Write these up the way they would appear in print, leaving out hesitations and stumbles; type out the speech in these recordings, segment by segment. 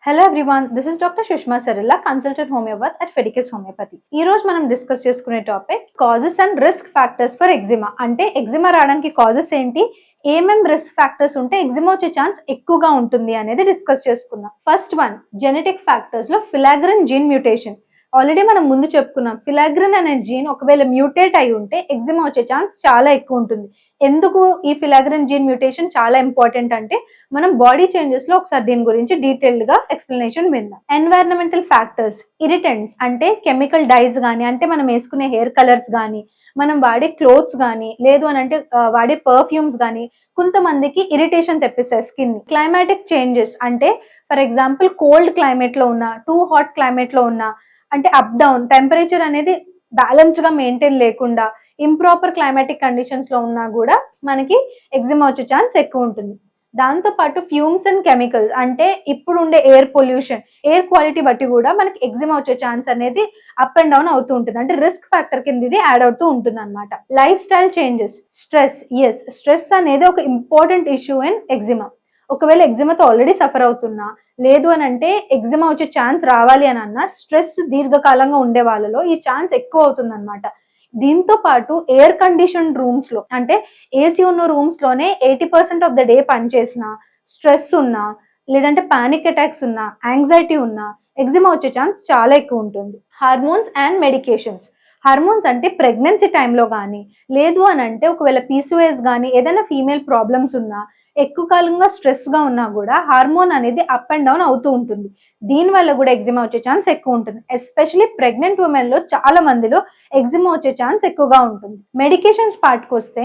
Hello everyone, this is Dr. Sushma Sarilla, consultant homeopath at Fedicus Homeopathy. ఈ రోజు మనం discuss చేసుకునే topic causes and risk factors for eczema. అంటే eczema రావడానికి causes ఏంటి, ఏమేం రిస్క్ ఫ్యాక్టర్స్ ఉంటే ఎగ్జిమా వచ్చే ఛాన్స్ ఎక్కువగా ఉంటుంది అనేది డిస్కస్ చేసుకుందాం. ఫస్ట్ వన్, జెనెటిక్ ఫ్యాక్టర్స్ లో ఫిలాగ్రిన్ జీన్ మ్యూటేషన్. ఆల్రెడీ మనం ముందు చెప్పుకున్నాం, ఫిలాగ్రిన్ అనే జీన్ ఒకవేళ మ్యూటేట్ అయి ఉంటే ఎగ్జిమా వచ్చే ఛాన్స్ చాలా ఎక్కువ ఉంటుంది. ఎందుకు ఈ ఫిలాగ్రిన్ జీన్ మ్యూటేషన్ చాలా ఇంపార్టెంట్ అంటే మనం బాడీ చేంజెస్ లో ఒకసారి దీని గురించి డీటెయిల్డ్ గా ఎక్స్ప్లెనేషన్ విందాం. ఎన్వైరన్మెంటల్ ఫ్యాక్టర్స్, ఇరిటెంట్స్ అంటే కెమికల్ డైస్ గానీ, అంటే మనం వేసుకునే హెయిర్ కలర్స్ గానీ, మనం వాడే క్లోత్స్ గానీ, లేదు అని అంటే వాడే పర్ఫ్యూమ్స్ గానీ కొంతమందికి ఇరిటేషన్ తెప్పిస్తాయి స్కిన్ ని. క్లైమాటిక్ చేంజెస్ అంటే ఫర్ ఎగ్జాంపుల్ కోల్డ్ క్లైమేట్ లో ఉన్నా, టూ హాట్ క్లైమేట్ లో ఉన్నా, అంటే అప్ డౌన్ టెంపరేచర్ అనేది బ్యాలెన్స్ గా మెయింటైన్ లేకుండా ఇంప్రాపర్ క్లైమాటిక్ కండిషన్స్ లో ఉన్నా కూడా మనకి ఎగ్జిమా వచ్చే ఛాన్స్ ఎక్కువ ఉంటుంది. దాంతో పాటు ఫ్యూమ్స్ అండ్ కెమికల్స్ అంటే ఇప్పుడు ఉండే ఎయిర్ పొల్యూషన్, ఎయిర్ క్వాలిటీ బట్టి కూడా మనకి ఎగ్జిమా వచ్చే ఛాన్స్ అనేది అప్ అండ్ డౌన్ అవుతూ ఉంటుంది. అంటే రిస్క్ ఫ్యాక్టర్ కింద ఇది యాడ్ అవుతూ ఉంటుంది అనమాట. లైఫ్ స్టైల్ చేంజెస్, స్ట్రెస్ అనేది ఒక ఇంపార్టెంట్ ఇష్యూ ఇన్ ఎగ్జిమా. ఒకవేళ ఎగ్జిమాతో ఆల్రెడీ సఫర్ అవుతున్నా, లేదు అని అంటే ఎగ్జిమా వచ్చే ఛాన్స్ రావాలి అని అన్నా, స్ట్రెస్ దీర్ఘకాలంగా ఉండే వాళ్ళలో ఈ ఛాన్స్ ఎక్కువ అవుతుంది అనమాట. దీంతో పాటు ఎయిర్ కండిషన్ రూమ్స్ లో, అంటే ఏసీ ఉన్న రూమ్స్ లోనే 80% ఆఫ్ ద డే పనిచేసినా, స్ట్రెస్ ఉన్నా, లేదంటే పానిక్ అటాక్స్ ఉన్నా, యాంగ్జైటీ ఉన్నా ఎగ్జిమా వచ్చే ఛాన్స్ చాలా ఎక్కువ ఉంటుంది. Hormones and medications. హార్మోన్స్ అంటే ప్రెగ్నెన్సీ టైంలో కానీ, లేదు అని అంటే ఒకవేళ పీసీఓఎస్ కానీ ఏదైనా ఫీమేల్ ప్రాబ్లమ్స్ ఉన్నా, ఎక్కువ కాలంగా స్ట్రెస్ గా ఉన్నా కూడా హార్మోన్ అనేది అప్ అండ్ డౌన్ అవుతూ ఉంటుంది. దీని వల్ల కూడా ఎగ్జిమా వచ్చే ఛాన్స్ ఎక్కువ ఉంటుంది. ఎస్పెషలీ ప్రెగ్నెంట్ ఉమెన్ లో చాలా మందిలో ఎగ్జిమా వచ్చే ఛాన్స్ ఎక్కువగా ఉంటుంది. మెడికేషన్స్ పార్ట్కి వస్తే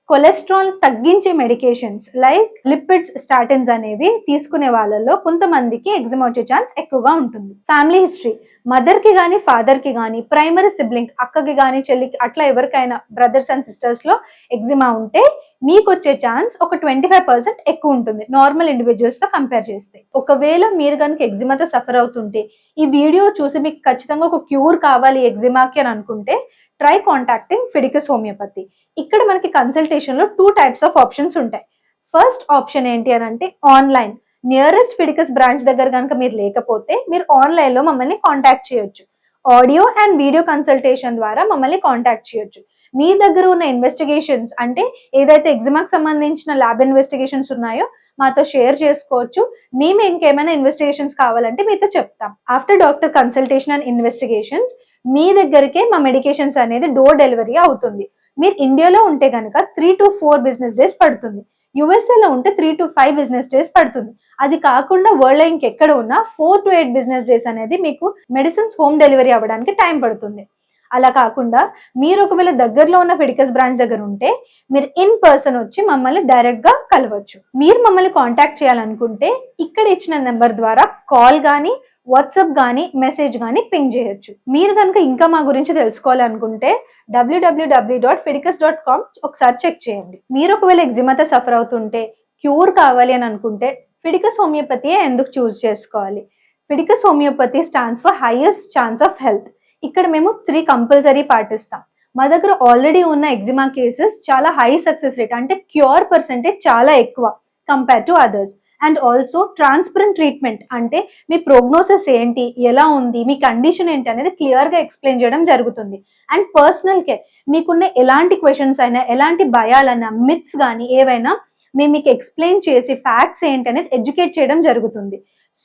కొలెస్ట్రాల్ తగ్గించే మెడికేషన్స్ లైక్ లిపిడ్స్, స్టాటిన్స్ అనేవి తీసుకునే వాళ్ళలో కొంతమందికి ఎగ్జిమా వచ్చే ఛాన్స్ ఎక్కువగా ఉంటుంది. ఫ్యామిలీ హిస్టరీ, మదర్ కి కానీ ఫాదర్ కి కానీ, ప్రైమరీ సిబ్లింగ్ అక్కకి కానీ చెల్లికి అట్లా ఎవరికైనా బ్రదర్స్ అండ్ సిస్టర్స్ లో ఎగ్జిమా ఉంటే మీకు వచ్చే ఛాన్స్ ఒక 25% ఎక్కువ ఉంటుంది నార్మల్ ఇండివిజువల్స్ తో కంపేర్ చేస్తే. ఒకవేళ మీరు కనుక ఎగ్జిమాతో సఫర్ అవుతుంటే, ఈ వీడియో చూసి మీకు ఖచ్చితంగా ఒక క్యూర్ కావాలి ఎగ్జిమాకి అని అనుకుంటే ట్రై కాంటాక్టింగ్ ఫిడికస్ హోమియోపతి. ఇక్కడ మనకి కన్సల్టేషన్ లో 2 types ఆఫ్ ఆప్షన్స్ ఉంటాయి. ఫస్ట్ ఆప్షన్ ఏంటి అని అంటే ఆన్లైన్. నియరెస్ట్ ఫిడికస్ బ్రాంచ్ దగ్గర కనుక మీరు లేకపోతే మీరు ఆన్లైన్ లో మమ్మల్ని కాంటాక్ట్ చేయొచ్చు. ఆడియో అండ్ వీడియో కన్సల్టేషన్ ద్వారా మమ్మల్ని కాంటాక్ట్ చేయొచ్చు. మీ దగ్గర ఉన్న ఇన్వెస్టిగేషన్స్ అంటే ఏదైతే ఎగ్జిమాకి సంబంధించిన ల్యాబ్ ఇన్వెస్టిగేషన్స్ ఉన్నాయో మాతో షేర్ చేసుకోవచ్చు. మేము ఇంకేమైనా ఇన్వెస్టిగేషన్స్ కావాలంటే మీతో చెప్తాం. After doctor consultation and investigations మీ దగ్గరికే మా మెడికేషన్స్ అనేది డోర్ డెలివరీ అవుతుంది. మీరు ఇండియాలో ఉంటే కనుక 3 to 4 బిజినెస్ డేస్ పడుతుంది. యుఎస్ఏలో ఉంటే 3 to 5 బిజినెస్ డేస్ పడుతుంది. అది కాకుండా వరల్డ్ లో ఇంకెక్కడ ఉన్నా 4 to 8 బిజినెస్ డేస్ అనేది మీకు మెడిసిన్స్ హోమ్ డెలివరీ అవ్వడానికి టైం పడుతుంది. అలా కాకుండా మీరు ఒకవేళ దగ్గరలో ఉన్న ఫిడికస్ బ్రాంచ్ దగ్గర ఉంటే మీరు ఇన్ పర్సన్ వచ్చి మమ్మల్ని డైరెక్ట్ గా కలవచ్చు. మీరు మమ్మల్ని కాంటాక్ట్ చేయాలనుకుంటే ఇక్కడ ఇచ్చిన నెంబర్ ద్వారా కాల్ కానీ, వాట్సాప్ కానీ, మెసేజ్ కానీ పింగ్ చేయొచ్చు. మీరు కనుక ఇంకా మా గురించి తెలుసుకోవాలనుకుంటే www.fidicus.com ఒకసారి చెక్ చేయండి. మీరు ఒకవేళ ఎగ్జిమాతో సఫర్ అవుతుంటే క్యూర్ కావాలి అని అనుకుంటే ఫిడికస్ హోమియోపతి ఎందుకు చూస్ చేసుకోవాలి? Fidicus homeopathy stands for highest chance of health. ఇక్కడ మేము 3 కంపల్సరీ పాటిస్తాం. మా దగ్గర ఆల్రెడీ ఉన్న ఎగ్జిమా కేసెస్ చాలా హై సక్సెస్ రేట్, అంటే క్యూర్ పర్సెంటేజ్ చాలా ఎక్కువ compare to others. And also transparent treatment, అంటే మీ ప్రోగ్నోసిస్ ఏంటి, ఎలా ఉంది, మీ కండిషన్ ఏంటి అనేది క్లియర్ గా ఎక్స్ప్లెయిన్ చేయడం జరుగుతుంది. అండ్ పర్సనల్ కేర్, మీకున్న ఎలాంటి క్వశ్చన్స్ అయినా, ఎలాంటి భయాలైనా, మిత్స్ కానీ ఏవైనా మేము మీకు ఎక్స్ప్లెయిన్ చేసి ఫ్యాక్ట్స్ ఏంటి అనేది ఎడ్యుకేట్ చేయడం జరుగుతుంది.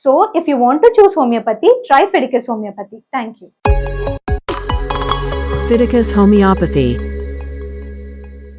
So if you want to choose homeopathy, try Fidicus homeopathy. Thank you. Fidicus Homeopathy.